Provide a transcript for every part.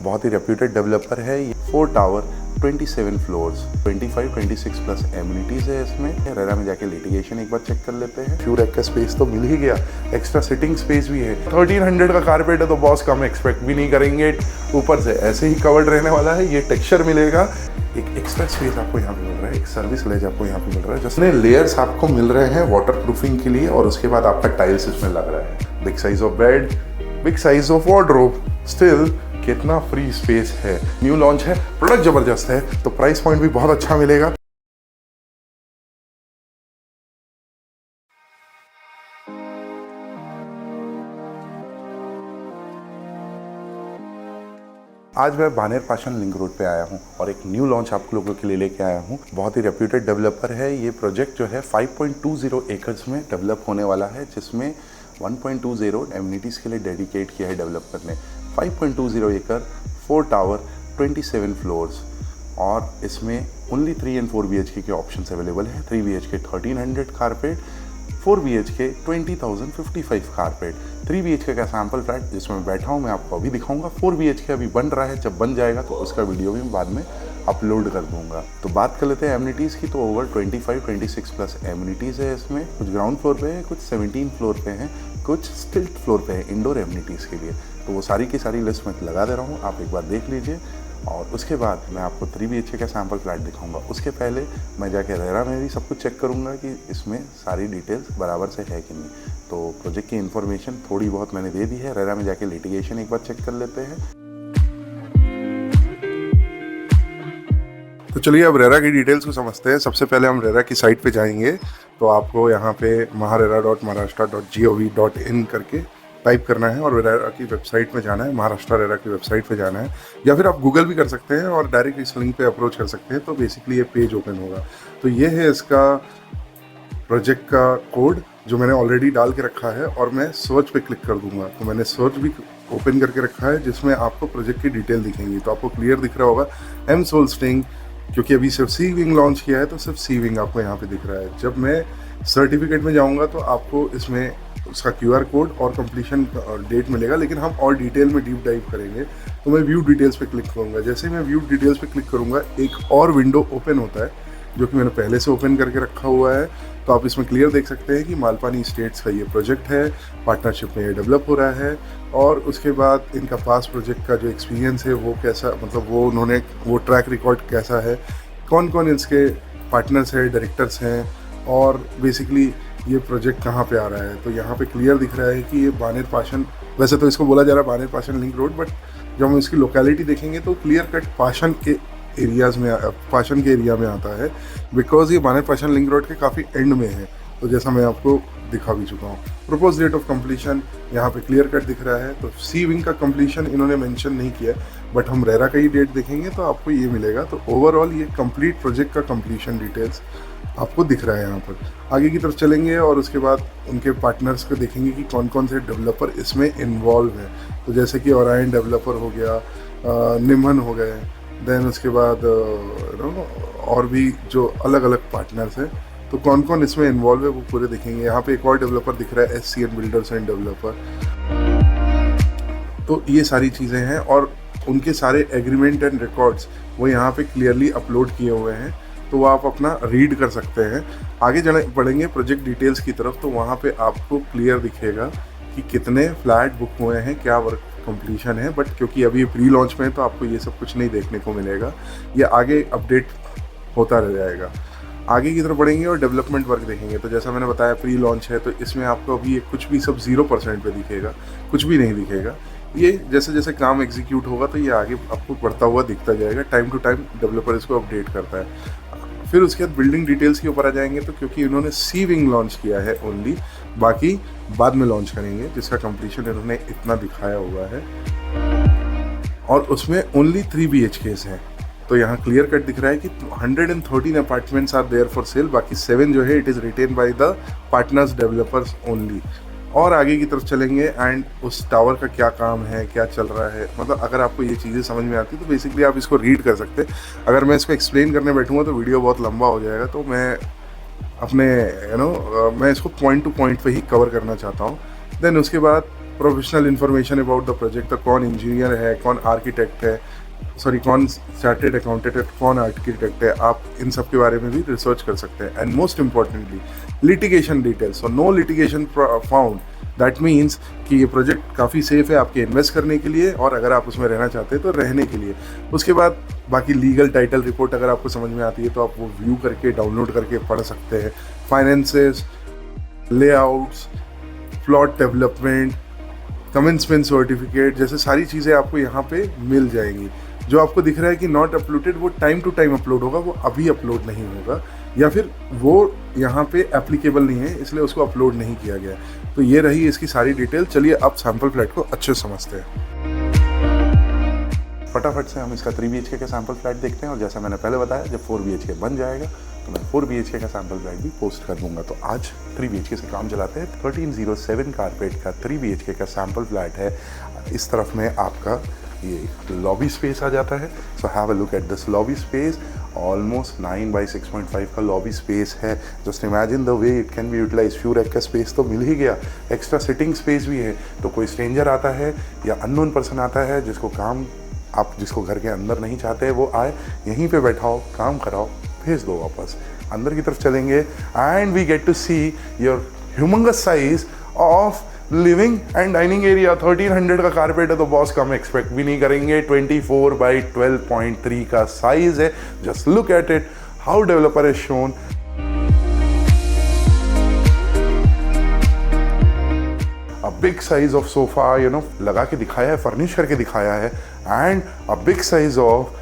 बहुत ही reputed developer है। ये 4 टावर 27 फ्लोर्स 25-26 प्लस एमिनिटीज है इसमें। रेरा में जाके लिटिगेशन एक बार चेक कर लेते हैं। फ्यू रैक का स्पेस तो मिल ही गया, एक्स्ट्रा सिटिंग स्पेस भी है। 1300 का कारपेट है तो बॉस कम एक्सपेक्ट भी नहीं करेंगे। ऊपर से ऐसे ही कवर्ड रहने वाला है, ये टेक्सचर मिलेगा। एक एक्स्ट्रा स्पेस आपको यहाँ पे मिल रहा है, एक सर्विस लेज आपको यहाँ पे मिल रहा है जिसमें लेयर्स आपको मिल रहे हैं वाटर प्रूफिंग के लिए। और उसके बाद आपका टाइल्स इसमें लग रहा है। Big size of bed, big size of wardrobe, still कितना फ्री स्पेस है। न्यू लॉन्च है, प्रोडक्ट जबरदस्त है, तो प्राइस पॉइंट भी बहुत अच्छा मिलेगा। आज मैं बानेर पाशन लिंक रोड पे आया हूँ और एक न्यू लॉन्च आप लोगों के लिए लेके आया हूँ। बहुत ही रेप्यूटेड डेवलपर है। ये प्रोजेक्ट जो है 5.20 एकर्स में डेवलप होने वाला है, जिसमें 1.20 एमिनिटीज़ के लिए डेडिकेट किया है डेवलपर ने। 5.20 एकड़, 4 टावर, 27 फ्लोर्स, और इसमें ओनली 3 and 4 BHK के ऑप्शंस अवेलेबल हैं। 3 BHK 1300 carpet, 4 BHK 20,055 carpet, 3 BHK का सैम्पल फ्लैट जिसमें मैं बैठा हूँ मैं आपको अभी दिखाऊंगा। 4 BHK अभी बन रहा है, जब बन जाएगा तो उसका वीडियो भी बाद में अपलोड कर दूंगा। तो बात कर लेते हैं एमिनिटीज़ की। तो ओवर 25-26 प्लस एमिनिटीज़ है इसमें। कुछ ग्राउंड फ्लोर पे है, कुछ 17 फ्लोर पे हैं, कुछ स्टिल्ट फ्लोर पे है इंडोर एमिनिटीज़ के लिए। तो वो सारी की सारी लिस्ट में लगा दे रहा हूँ, आप एक बार देख लीजिए। और उसके बाद मैं आपको 3 BHK का सैम्पल फ्लैट दिखाऊंगा। उसके पहले मैं जाके रेरा में भी सब कुछ चेक करूंगा कि इसमें सारी डिटेल्स बराबर से है कि नहीं। तो प्रोजेक्ट की इन्फॉर्मेशन थोड़ी बहुत मैंने दे दी है। रेरा में जाके लिटिगेशन एक बार चेक कर लेते हैं। तो चलिए अब रेरा की डिटेल्स को समझते हैं। सबसे पहले हम रेरा की साइट पे जाएंगे तो आपको यहाँ पे maharera.maharashtra.gov.in करके टाइप करना है और रेरा की वेबसाइट में जाना है, महाराष्ट्र रेरा की वेबसाइट पे जाना है। या फिर आप गूगल भी कर सकते हैं और डायरेक्ट इस लिंक पे अप्रोच कर सकते हैं। तो बेसिकली ये पेज ओपन होगा। तो ये है इसका प्रोजेक्ट का कोड जो मैंने ऑलरेडी डाल के रखा है, और मैं सर्च पे क्लिक कर दूंगा। तो मैंने सर्च भी ओपन करके रखा है जिसमें आपको प्रोजेक्ट की डिटेल दिखेंगी। तो आपको क्लियर दिख रहा होगा एम सोल स्टिंग, क्योंकि अभी सिर्फ सी विंग लॉन्च किया है तो सिर्फ सी विंग आपको यहाँ पे दिख रहा है। जब मैं सर्टिफिकेट में जाऊँगा तो आपको इसमें उसका QR कोड और कंप्लीशन डेट मिलेगा, लेकिन हम और डिटेल में डीप डाइव करेंगे। तो मैं व्यू डिटेल्स पे क्लिक करूँगा। जैसे ही मैं व्यू डिटेल्स पे क्लिक करूँगा एक और विंडो ओपन होता है जो कि मैंने पहले से ओपन करके रखा हुआ है। तो आप इसमें क्लियर देख सकते हैं कि मालपानी स्टेट्स का ये प्रोजेक्ट है, पार्टनरशिप में ये डेवलप हो रहा है। और उसके बाद इनका पास प्रोजेक्ट का जो एक्सपीरियंस है वो कैसा, मतलब वो उन्होंने वो ट्रैक रिकॉर्ड कैसा है, कौन कौन इसके पार्टनर्स हैं, डायरेक्टर्स हैं, और बेसिकली ये प्रोजेक्ट कहाँ पे आ रहा है। तो यहाँ पे क्लियर दिख रहा है कि ये बानेर पाशन, वैसे तो इसको बोला जा रहा है Baner Paschen link road, but जब हम इसकी लोकेलिटी देखेंगे तो क्लियर कट पाशन के एरियाज़ में, पाशन के एरिया में आता है, बिकॉज ये बानेर पाशन लिंक रोड के काफ़ी एंड में है। तो जैसा मैं आपको दिखा भी चुका हूँ। प्रपोज डेट ऑफ कंप्लीशन यहाँ पे क्लियर कट दिख रहा है। तो सी विंग का कंप्लीशन इन्होंने मेंशन नहीं किया, बट हम रेरा का ही डेट देखेंगे तो आपको ये मिलेगा। तो ओवरऑल ये कंप्लीट प्रोजेक्ट का कंप्लीशन डिटेल्स आपको दिख रहा है यहाँ पर। आगे की तरफ चलेंगे और उसके बाद उनके पार्टनर्स को देखेंगे कि कौन कौन से डेवलपर इसमें इन्वॉल्व हैं। तो जैसे कि ओरायन डेवलपर हो गया, निमन हो गए, देन उसके बाद और भी जो अलग अलग पार्टनर्स हैं, तो कौन कौन इसमें इन्वॉल्व है वो पूरे देखेंगे। यहाँ पे एक और डेवलपर दिख रहा है, SCN बिल्डर्स एंड डेवलपर। तो ये सारी चीज़ें हैं और उनके सारे एग्रीमेंट एंड रिकॉर्ड्स वो यहाँ पे क्लियरली अपलोड किए हुए हैं। तो वो आप अपना रीड कर सकते हैं। आगे बढ़ेंगे प्रोजेक्ट डिटेल्स की तरफ, तो वहाँ पे आपको क्लियर दिखेगा कि कितने फ्लैट बुक हुए हैं, क्या वर्क कंप्लीशन है। बट क्योंकि अभी ये प्री लॉन्च में है तो आपको ये सब कुछ नहीं देखने को मिलेगा, ये आगे अपडेट होता रह जाएगा। आगे की तरफ बढ़ेंगे और डेवलपमेंट वर्क देखेंगे। तो जैसा मैंने बताया प्री लॉन्च है, तो इसमें आपको अभी कुछ भी सब 0% पे दिखेगा, कुछ भी नहीं दिखेगा। ये जैसे जैसे काम एग्जीक्यूट होगा तो ये आगे आपको बढ़ता हुआ दिखता जाएगा। टाइम टू टाइम डेवलपर इसको अपडेट करता है। फिर उसके बाद बिल्डिंग डिटेल्स के ऊपर आ जाएंगे। तो क्योंकि इन्होंने सी विंग लॉन्च किया है ओनली, बाकी बाद में लॉन्च करेंगे, जिसका कंप्लीशन इन्होंने इतना दिखाया हुआ है, और उसमें ओनली 3 BHKs हैं। तो यहाँ क्लियर कट दिख रहा है कि 113 apartments are there for sale, बाकी 7 जो है it is retain by the partners developers only. और आगे की तरफ चलेंगे एंड उस टावर का क्या काम है, क्या चल रहा है, मतलब अगर आपको ये चीज़ें समझ में आती तो बेसिकली आप इसको रीड कर सकते हैं। अगर मैं इसको एक्सप्लेन करने बैठूँगा तो वीडियो बहुत लंबा हो जाएगा, तो मैं अपने मैं इसको पॉइंट टू पॉइंट पे ही कवर करना चाहता हूँ। देन उसके बाद professional information about the project, तो कौन इंजीनियर है, कौन आर्किटेक्ट है, सॉरी कौन चार्टेड अकाउंटेंट है, कौन आर्किटेक्ट है, आप इन सब के बारे में भी रिसर्च कर सकते हैं। And most importantly litigation details, so no litigation found, that means कि ये प्रोजेक्ट काफ़ी सेफ है आपके इन्वेस्ट करने के लिए, और अगर आप उसमें रहना चाहते हैं तो रहने के लिए। उसके बाद बाकी लीगल टाइटल रिपोर्ट अगर आपको समझ में आती है तो आप वो व्यू करके डाउनलोड करके पढ़ सकते हैं। Finances, layouts, plot development, commencement certificate जैसे सारी चीज़ें आपको यहाँ पे मिल जाएंगी। जो आपको दिख रहा है कि नॉट अपलोडेड, वो टाइम टू टाइम अपलोड होगा, वो अभी अपलोड नहीं होगा, या फिर वो यहाँ पे एप्लीकेबल नहीं है इसलिए उसको अपलोड नहीं किया गया। तो ये रही इसकी सारी डिटेल। चलिए अब सैम्पल फ्लैट को अच्छे से समझते हैं। फटाफट से हम इसका 3 BHK का सैम्पल फ्लैट देखते हैं, और जैसा मैंने पहले बताया जब 4 BHK बन जाएगा तो मैं 4 BHK का सैम्पल फ्लैट भी पोस्ट कर दूंगा। तो आज 3 BHK से काम चलाते हैं। 1307 कारपेट का 3 BHK का सैम्पल फ्लैट है। इस तरफ में आपका ये लॉबी स्पेस आ जाता है। So have a look at this lobby space. Almost 9 by 6.5 का लॉबी स्पेस है। Just imagine the way it can be utilize. Few rack का स्पेस तो मिल ही गया, एक्स्ट्रा सिटिंग स्पेस भी है। तो कोई स्ट्रेंजर आता है या अननोन पर्सन आता है जिसको काम, आप जिसको घर के अंदर नहीं चाहते हैं वो आए, यहीं पे बैठाओ, काम कराओ, भेज दो वापस। अंदर की तरफ चलेंगे and we get to see your humongous size of living and dining area. 1300 का कारपेट है तो बॉस कम एक्सपेक्ट भी नहीं करेंगे। 24 by 12.3 का साइज है। Just look at it, how developer is shown. A big size of sofa, लगा के दिखाया है, फर्निश करके दिखाया है। And a big size of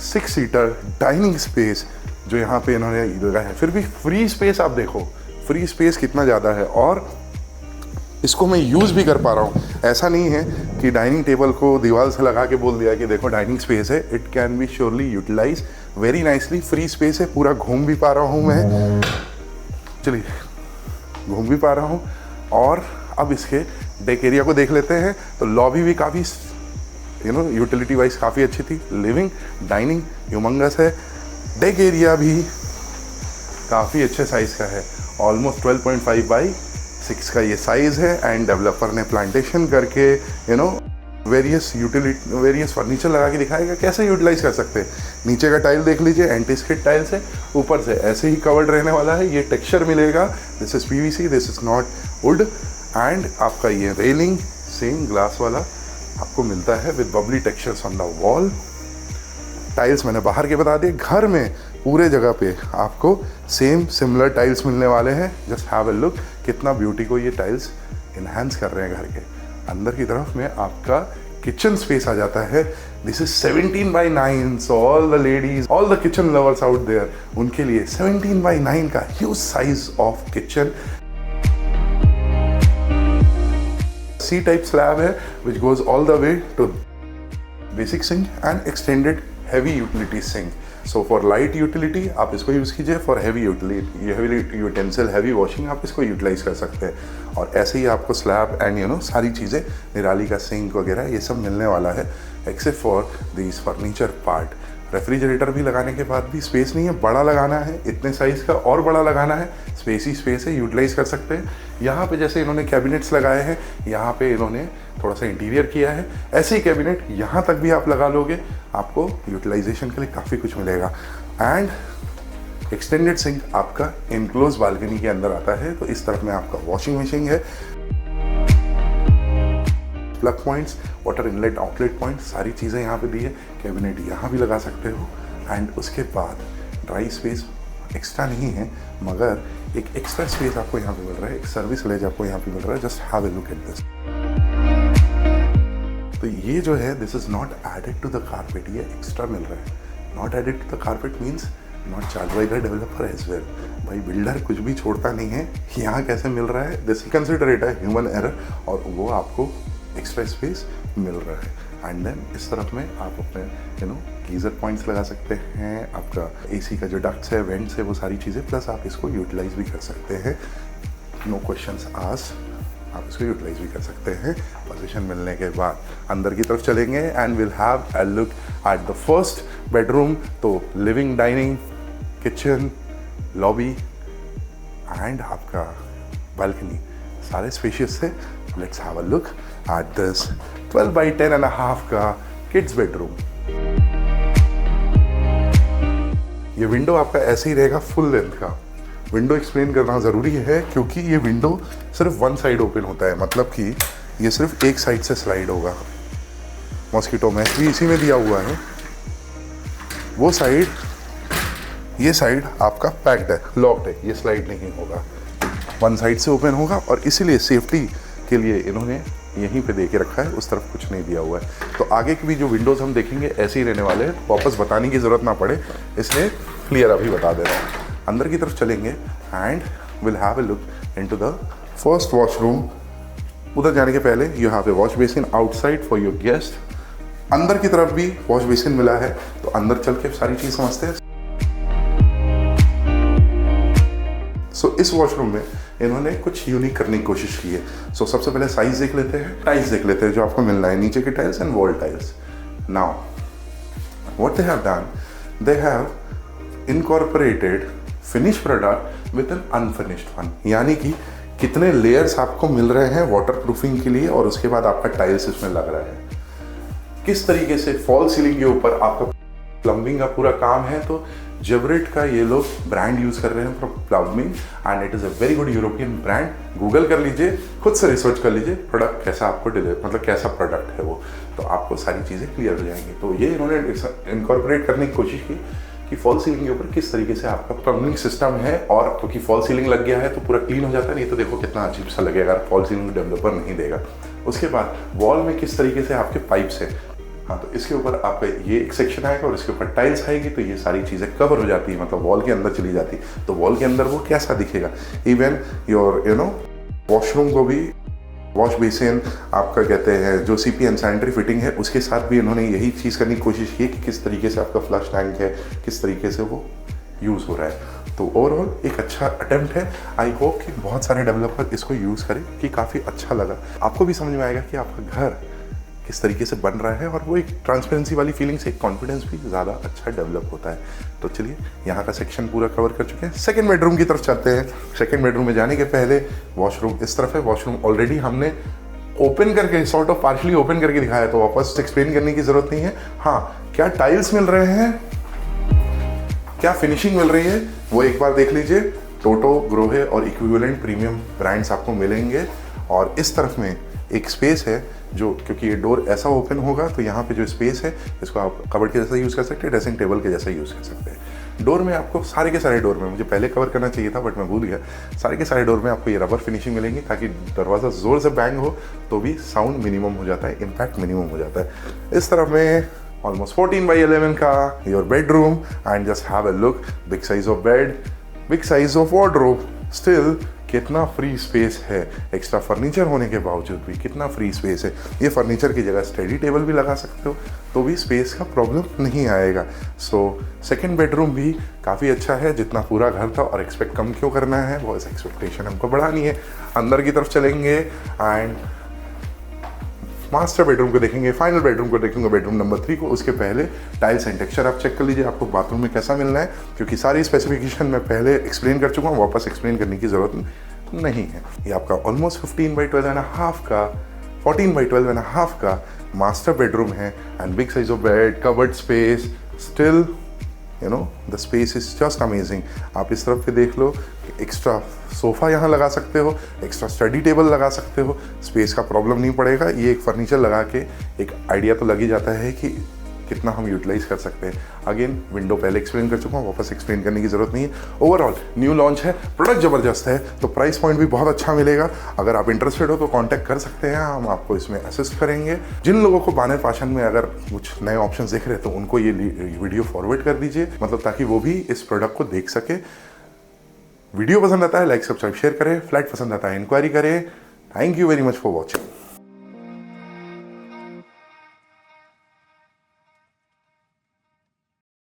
6 seater dining space जो यहाँ पे इन्होंने लगाया है। फिर भी फ्री स्पेस आप देखो, फ्री स्पेस कितना ज़्यादा है, और इसको मैं यूज़ भी कर पा रहा हूँ। ऐसा नहीं है कि डाइनिंग टेबल को दीवार से लगा के बोल दिया कि देखो डाइनिंग स्पेस है। It can be surely utilise very nicely. Free space है, पूरा घूम भी पा रहा हूँ मैं, चलिए घूम भी पा रहा हूँ। और अब इसके डेक एरिया को देख लेते हैं। तो लॉबी भी काफ़ी यूटिलिटी वाइज काफ़ी अच्छी थी। लिविंग डाइनिंग ह्यूमंगस है। डेक एरिया भी काफ़ी अच्छे साइज़ का है। ऑलमोस्ट 12.5 by 6 का ये साइज़ है। एंड डेवलपर ने प्लांटेशन करके वेरियस फर्नीचर लगा के दिखाएगा कैसे यूटिलाइज कर सकते हैं। नीचे का टाइल देख लीजिए, एंटी स्किड टाइल्स है। ऊपर से ऐसे ही कवर्ड रहने वाला है। ये टेक्सचर मिलेगा। This is PVC, this is not would. And आपका ये रेलिंग सेम ग्लास वाला आपको मिलता है with Babli textures on the wall. Tiles मैंने बाहर के बता दिए। घर में पूरे जगह पे आपको सेम सिमिलर टाइल्स मिलने वाले हैं। जस्ट हैव अ लुक, कितना ब्यूटी को ये टाइल्स इन्हांस कर रहे हैं घर के। अंदर की तरफ में आपका किचन स्पेस आ जाता है। This is 17 by 9, so all the ladies, all the kitchen lovers out there, उनके लिए 17 by 9 का huge size of kitchen. C type slab है which goes all the way to basic sink and extended heavy utility sink. So for light utility आप इसको use कीजिए, for heavy utensil, heavy washing आप इसको utilise कर सकते हैं। और ऐसे ही आपको स्लैब एंड सारी चीज़ें, निराली का सिंक वगैरह ये सब मिलने वाला है, except for this furniture part. Refrigerator भी लगाने के बाद भी स्पेस नहीं है, बड़ा लगाना है, इतने साइज़ का और बड़ा लगाना है, स्पेस ही स्पेस है, यूटिलाइज कर सकते हैं। यहाँ पे जैसे इन्होंने कैबिनेट्स लगाए हैं, यहाँ पे इन्होंने थोड़ा सा इंटीरियर किया है, ऐसे ही कैबिनेट यहाँ तक भी आप लगा लोगे, आपको यूटिलाइजेशन के लिए काफ़ी कुछ मिलेगा। एंड एक्सटेंडेड सिंक आपका इनक्लोज बालकनी के अंदर आता है। तो इस तरफ में आपका वॉशिंग मशीन है, plug points, water inlet outlet point, सारी चीज़ें यहाँ पे दी है। कैबिनेट यहाँ भी लगा सकते हो। एंड उसके बाद ड्राई स्पेस एक्स्ट्रा नहीं है, मगर एक एक्स्ट्रा स्पेस आपको यहाँ पे मिल रहा है, एक सर्विस लेज आपको यहाँ पे मिल रहा है। Just have a look at this. तो ये जो है, this is not added to the carpet, ये एक्स्ट्रा मिल रहा है। Not added to the carpet means not charge by the developer as well. भाई बिल्डर कुछ भी छोड़ता नहीं है। यहाँ कैसे मिल रहा है, दिस कंसिडर इट है ह्यूमन एरर, और वो आपको एक्स्ट्रा स्पेस मिल रहा है। एंड देन इस तरफ में आप अपने गीज़र पॉइंट्स लगा सकते हैं। आपका AC का जो डक्ट्स है, वेंट्स है, वो सारी चीज़ें, प्लस आप इसको यूटिलाइज भी कर सकते हैं। नो क्वेश्चंस आस्क्ड, आप इसको यूटिलाइज भी कर सकते हैं। पोजीशन मिलने के बाद अंदर की तरफ चलेंगे and will have a look at the first bedroom. तो living, dining, kitchen, lobby and आपका बालकनी, सारे स्पेशियस है। Let's have a look at this 12x10.5 का किड्स बेडरूम। ये विंडो आपका ऐसे ही रहेगा फुल लेंथ का। विंडो एक्सप्लेन करना ज़रूरी है क्योंकि ये विंडो सिर्फ वन साइड ओपन होता है, मतलब कि ये सिर्फ एक साइड से स्लाइड होगा। मॉस्किटो मैच भी इसी में दिया हुआ है। वो साइड, ये साइड आपका पैक्ड है, लॉक्ड है, ये स्लाइड नहीं होगा, वन साइड से ओपन होगा। और इसीलिए सेफ्टी के लिए इन्होंने यहीं पे दे के रखा है, उस तरफ कुछ नहीं दिया हुआ है। तो आगे की भी जो विंडोज़ हम देखेंगे ऐसे ही रहने वाले हैं, वापस बताने की ज़रूरत ना पड़े, इसलिए क्लियर अभी बता दे रहा हूँ। अंदर की तरफ चलेंगे and will have a look into the first washroom. उधर जाने के पहले you have a wash basin outside for your guest. अंदर की तरफ भी वॉश बेसिन मिला है, तो अंदर चल के सारी चीज़ समझते हैं। सो इस वॉशरूम में इन्होंने कुछ यूनिक करने की कोशिश की है। सो सबसे पहले साइज देख लेते हैं, टाइल्स देख लेते हैं जो आपको मिलना है, नीचे की tiles and wall tiles. Now what they have done, they have incorporated finish product with an unfinished one, यानी कि कितने लेयर्स आपको मिल रहे हैं वाटर प्रूफिंग के लिए, और उसके बाद आपका टाइल्स इसमें लग रहा है। किस तरीके से फॉल सीलिंग के ऊपर आपका प्लम्बिंग का पूरा काम है। तो जेवरेट का ये लोग ब्रांड यूज कर रहे हैं for plumbing and it is a very good European brand. Google कर लीजिए, खुद से रिसर्च कर लीजिए प्रोडक्ट कैसा आपको मतलब कैसा प्रोडक्ट है वो, तो आपको सारी चीज़ें क्लियर हो जाएंगी। तो ये इन्होंने इनकॉर्पोरेट करने की कोशिश की कि फॉल सीलिंग के ऊपर किस तरीके से आपका प्लम्बिंग सिस्टम है, और क्योंकि फॉल सीलिंग लग गया है तो पूरा क्लीन हो जाता है, नहीं तो देखो कितना अजीब सा लगेगा अगर फॉल सीलिंग डेवलपर नहीं देगा। उसके बाद वॉल में किस तरीके से आपके पाइप्स हैं, हाँ, तो इसके ऊपर आपका ये एक सेक्शन आएगा और इसके ऊपर टाइल्स आएगी, तो ये सारी चीज़ें कवर हो जाती है, मतलब वॉल के अंदर चली जाती है। तो वॉल के अंदर वो कैसा दिखेगा। इवन योर वॉशरूम को भी वॉश बेसिन आपका कहते हैं जो सीपी एंड सैनिटरी फिटिंग है, उसके साथ भी इन्होंने यही चीज़ करने की कोशिश की कि किस तरीके से आपका फ्लश टैंक है, किस तरीके से वो यूज़ हो रहा है। तो ओवरऑल एक अच्छा अटेम्प्ट है। आई होप कि बहुत सारे डेवलपर इसको यूज़ करें, कि काफ़ी अच्छा लगा। आपको भी समझ में आएगा कि आपका घर किस तरीके से बन रहा है, और वो एक ट्रांसपेरेंसी वाली फीलिंग से एक कॉन्फिडेंस भी ज़्यादा अच्छा डेवलप होता है। तो चलिए यहाँ का सेक्शन पूरा कवर कर चुके हैं। सेकंड बेडरूम की तरफ चलते हैं। सेकंड बेडरूम में जाने के पहले वॉशरूम इस तरफ है। वॉशरूम ऑलरेडी हमने ओपन करके सॉर्ट ऑफ पार्शली ओपन करके दिखाया, तो वापस एक्सप्लेन करने की ज़रूरत नहीं है। हाँ, क्या टाइल्स मिल रहे हैं, क्या फिनिशिंग मिल रही है, वो एक बार देख लीजिए। टोटो, ग्रोहे और इक्विवेलेंट प्रीमियम ब्रांड्स आपको मिलेंगे। और इस तरफ में एक स्पेस है जो, क्योंकि ये डोर ऐसा ओपन होगा तो यहाँ पे जो स्पेस है इसको आप कबर्ड के जैसा यूज़ कर सकते हैं, ड्रेसिंग टेबल के जैसा यूज़ कर सकते हैं। डोर में आपको सारे के सारे डोर में, मुझे पहले कवर करना चाहिए था बट मैं भूल गया, सारे के सारे डोर में आपको ये रबर फिनिशिंग मिलेंगी, ताकि दरवाज़ा ज़ोर से बैंग हो तो भी साउंड मिनिमम हो जाता है, इम्पैक्ट मिनिमम हो जाता है। इस तरफ में ऑलमोस्ट 14x11 का your bedroom and just have a look, big size of bed, big size of wardrobe, still कितना फ्री स्पेस है। एक्स्ट्रा फर्नीचर होने के बावजूद भी कितना फ्री स्पेस है। ये फर्नीचर की जगह स्टडी टेबल भी लगा सकते हो, तो भी स्पेस का प्रॉब्लम नहीं आएगा। सो सेकंड बेडरूम भी काफ़ी अच्छा है, जितना पूरा घर था, और एक्सपेक्ट कम क्यों करना है, वो एक्सपेक्टेशन हमको बढ़ानी है। अंदर की तरफ चलेंगे एंड मास्टर बेडरूम को देखेंगे, फाइनल बेडरूम को देखेंगे, बेडरूम नंबर 3 को। उसके पहले टाइल्स एंड टेक्सचर आप चेक कर लीजिए, आपको बाथरूम में कैसा मिलना है, क्योंकि सारी स्पेसिफिकेशन मैं पहले एक्सप्लेन कर चुका हूँ, वापस एक्सप्लेन करने की ज़रूरत नहीं है। ये आपका ऑलमोस्ट 15x12.5 का 14x12.5 का मास्टर बेडरूम है and big size of bed, covered space, still the space is just amazing. आप इस तरफ पे देख लो, एक्स्ट्रा सोफ़ा यहाँ लगा सकते हो, एक्स्ट्रा स्टडी टेबल लगा सकते हो, स्पेस का प्रॉब्लम नहीं पड़ेगा। ये एक फर्नीचर लगा के एक आइडिया तो लग ही जाता है कि कितना हम यूटिलाइज कर सकते हैं। अगेन विंडो पहले एक्सप्लेन कर चुका हूँ, वापस एक्सप्लेन करने की ज़रूरत नहीं है। ओवरऑल न्यू लॉन्च है, प्रोडक्ट ज़बरदस्त है, तो प्राइस पॉइंट भी बहुत अच्छा मिलेगा। अगर आप इंटरेस्टेड हो तो कांटेक्ट कर सकते हैं, हम आपको इसमें असिस्ट करेंगे। जिन लोगों को बानेर फैशन में अगर कुछ नए ऑप्शन दिख रहे हैं तो उनको ये वीडियो फॉरवर्ड कर दीजिए, मतलब ताकि वो भी इस प्रोडक्ट को देख सके। वीडियो पसंद आता है लाइक, सब्सक्राइब, शेयर करें। फ्लैट पसंद आता है इंक्वायरी करें। Thank you very much for watching.